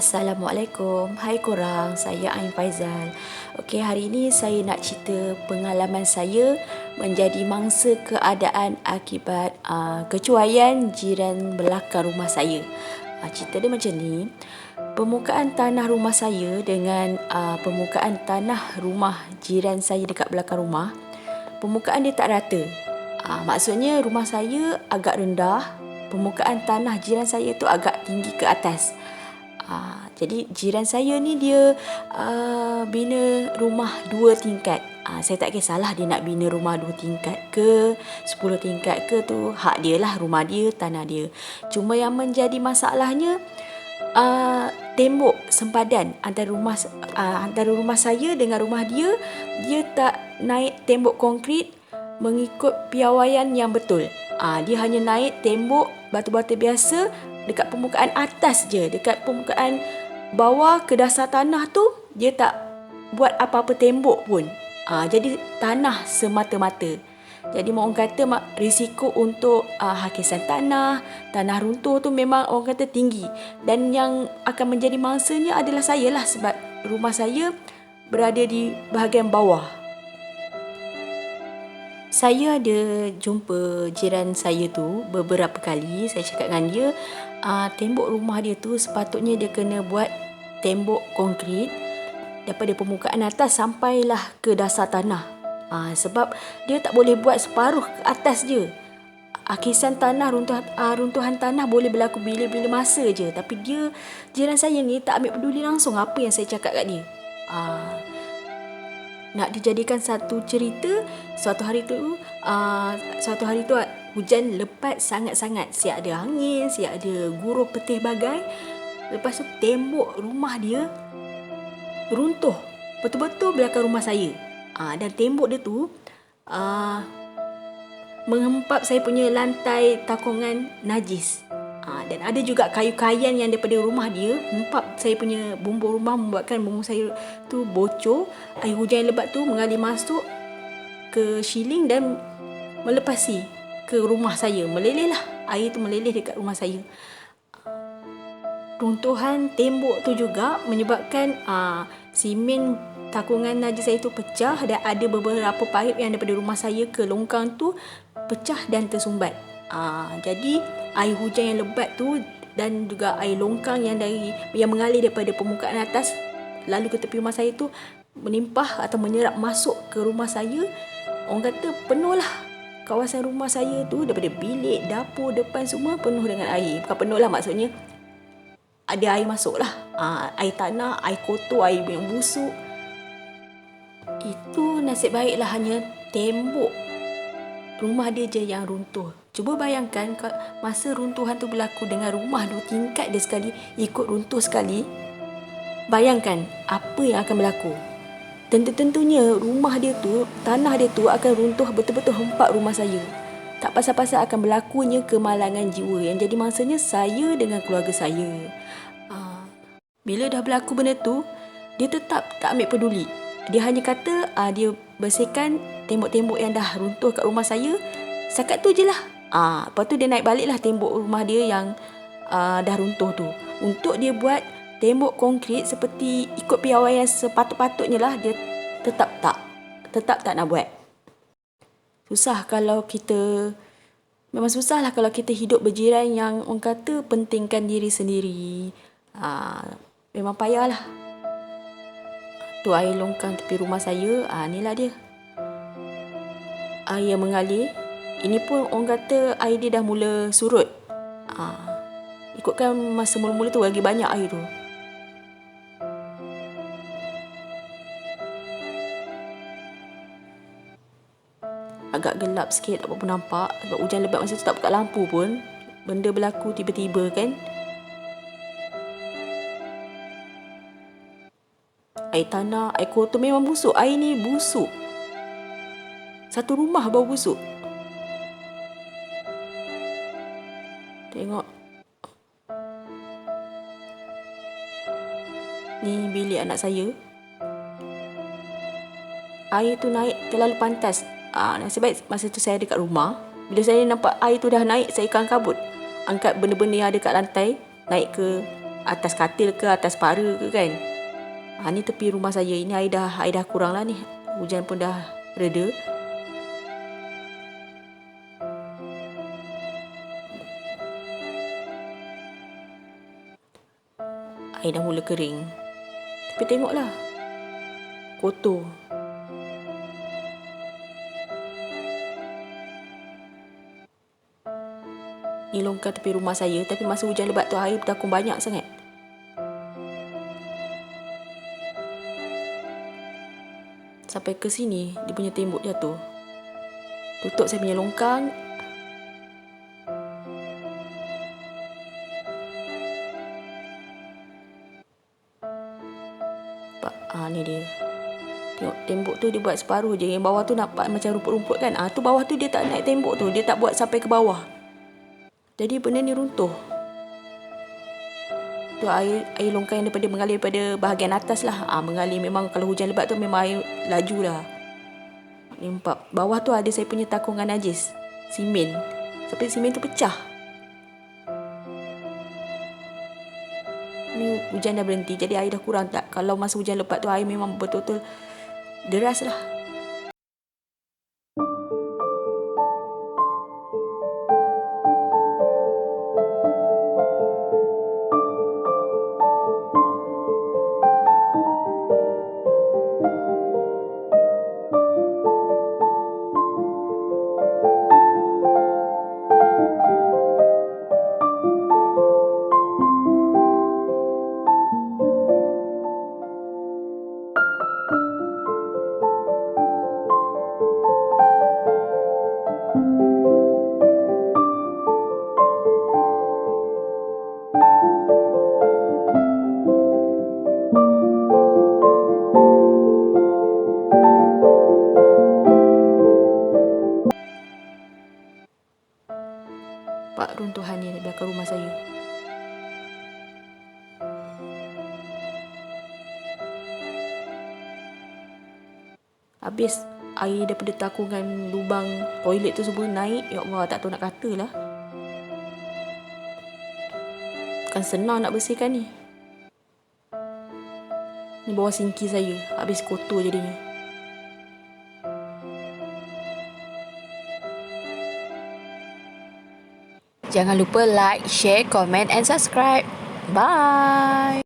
Assalamualaikum. Hai korang, saya Ain Faizal. Okey, hari ini saya nak cerita pengalaman saya menjadi mangsa keadaan akibat kecuaian jiran belakang rumah saya. Cerita dia macam ni. Permukaan tanah rumah saya dengan permukaan tanah rumah jiran saya dekat belakang rumah, permukaan dia tak rata. Maksudnya rumah saya agak rendah, permukaan tanah jiran saya tu agak tinggi ke atas. Jadi jiran saya ni dia bina rumah 2 tingkat. Saya tak kisahlah dia nak bina rumah 2 tingkat ke 10 tingkat ke, tu hak dia lah, rumah dia, tanah dia. Cuma yang menjadi masalahnya tembok sempadan antara rumah saya dengan rumah dia, dia tak naik tembok konkrit mengikut piawaian yang betul. Dia hanya naik tembok batu-batu biasa dekat permukaan atas je. Dekat permukaan bawah ke dasar tanah tu dia tak buat apa-apa tembok pun. Jadi tanah semata-mata. Jadi orang kata risiko untuk hakisan tanah runtuh tu memang orang kata tinggi. Dan yang akan menjadi mangsanya adalah saya lah, sebab rumah saya berada di bahagian bawah. Saya ada jumpa jiran saya tu beberapa kali. Saya cakap dengan dia, tembok rumah dia tu sepatutnya dia kena buat tembok konkrit daripada permukaan atas sampailah ke dasar tanah. Sebab dia tak boleh buat separuh ke atas je. Hakisan tanah, runtuhan tanah boleh berlaku bila-bila masa je. Tapi jiran saya ni tak ambil peduli langsung apa yang saya cakap kat dia. Nak dijadikan satu cerita, suatu hari tu hujan lebat sangat-sangat. Siap ada angin, siap ada guruh petih bagai. Lepas tu tembok rumah dia runtuh betul-betul belakang rumah saya. Dan tembok dia tu menghempap saya punya lantai takungan najis. Dan ada juga kayu-kayan yang daripada rumah dia hempap saya punya bumbung rumah, membuatkan bumbung saya tu bocor. Air hujan yang lebat tu mengalir masuk ke siling dan melepasi ke rumah saya. Meleleh lah, air tu meleleh dekat rumah saya. Runtuhan tembok tu juga menyebabkan simen takungan najis saya tu pecah, dan ada beberapa paip yang daripada rumah saya ke longkang tu pecah dan tersumbat. Jadi air hujan yang lebat tu dan juga air longkang yang mengalir daripada permukaan atas lalu ke tepi rumah saya tu menimpah atau menyerap masuk ke rumah saya. Orang kata penuh lah kawasan rumah saya tu, daripada bilik, dapur, depan semua penuh dengan air. Bukan penuh lah, maksudnya ada air masuk lah. Air tanah, air kotor, air yang busuk. Itu nasib baiklah hanya tembok rumah dia je yang runtuh. Cuba bayangkan masa runtuhan tu berlaku dengan rumah 2 tingkat dia sekali ikut runtuh sekali. Bayangkan apa yang akan berlaku. Tentu-tentunya rumah dia tu, tanah dia tu akan runtuh betul-betul hempap rumah saya. Tak pasal-pasal akan berlakunya kemalangan jiwa yang jadi mangsanya saya dengan keluarga saya. Bila dah berlaku benda tu, dia tetap tak ambil peduli. Dia hanya kata dia bersihkan tembok-tembok yang dah runtuh kat rumah saya. Setakat tu je lah. Lepas tu dia naik balik lah tembok rumah dia yang dah runtuh tu, untuk dia buat tembok konkrit seperti ikut piawaian sepatut-patutnya lah. Dia tetap tak nak buat. Memang susah lah kalau kita hidup berjiran yang orang kata pentingkan diri sendiri. Memang payah lah. Tu air longkang tepi rumah saya, inilah dia. Air yang mengalir. Ini pun orang kata air dia dah mula surut. Ikutkan masa mula-mula tu lagi banyak air tu. Agak gelap sikit, tak apa-apa nampak. Sebab hujan lebat masa tu tak buka lampu pun. Benda berlaku tiba-tiba kan. Air tanah, air kotor memang busuk. Air ni busuk. Satu rumah bau busuk. Tengok. Ni bilik anak saya. Air tu naik terlalu pantas. Nasib baik masa tu saya ada kat rumah. Bila saya nampak air tu dah naik, saya kelang kabut. Angkat benda-benda yang ada kat lantai, naik ke atas katil ke, atas para ke kan. Ni tepi rumah saya. Ini air dah kurang lah ni. Hujan pun dah reda. Air dah mula kering. Tapi tengoklah, kotor. Ni longkang tepi rumah saya. Tapi masa hujan lebat tu air bertakung banyak sangat. Sampai ke sini dia punya tembok jatuh. Tutup saya punya longkang. Ni dia. Tengok tembok tu dia buat separuh je. Yang bawah tu nampak macam rumput-rumput kan. Tu bawah tu dia tak naik tembok tu. Dia tak buat sampai ke bawah. Jadi benda ni runtuh. Tu air longkang yang mengalir daripada bahagian atas lah. Mengalir memang kalau hujan lebat tu memang air laju lah. Nampak bawah tu ada saya punya takungan najis. Simen. Sampai simen tu pecah. Ni hujan dah berhenti. Jadi air dah kurang tak? Kalau masa hujan lebat tu air memang betul-betul deras lah. Pak runtuhan ni di belakang rumah saya. Habis air daripada takungan lubang toilet tu semua naik. Ya Allah, tak tahu nak kata lah. Bukan senang nak bersihkan ni. Ni bawah sinki saya. Habis kotor jadinya. Jangan lupa like, share, comment and subscribe. Bye.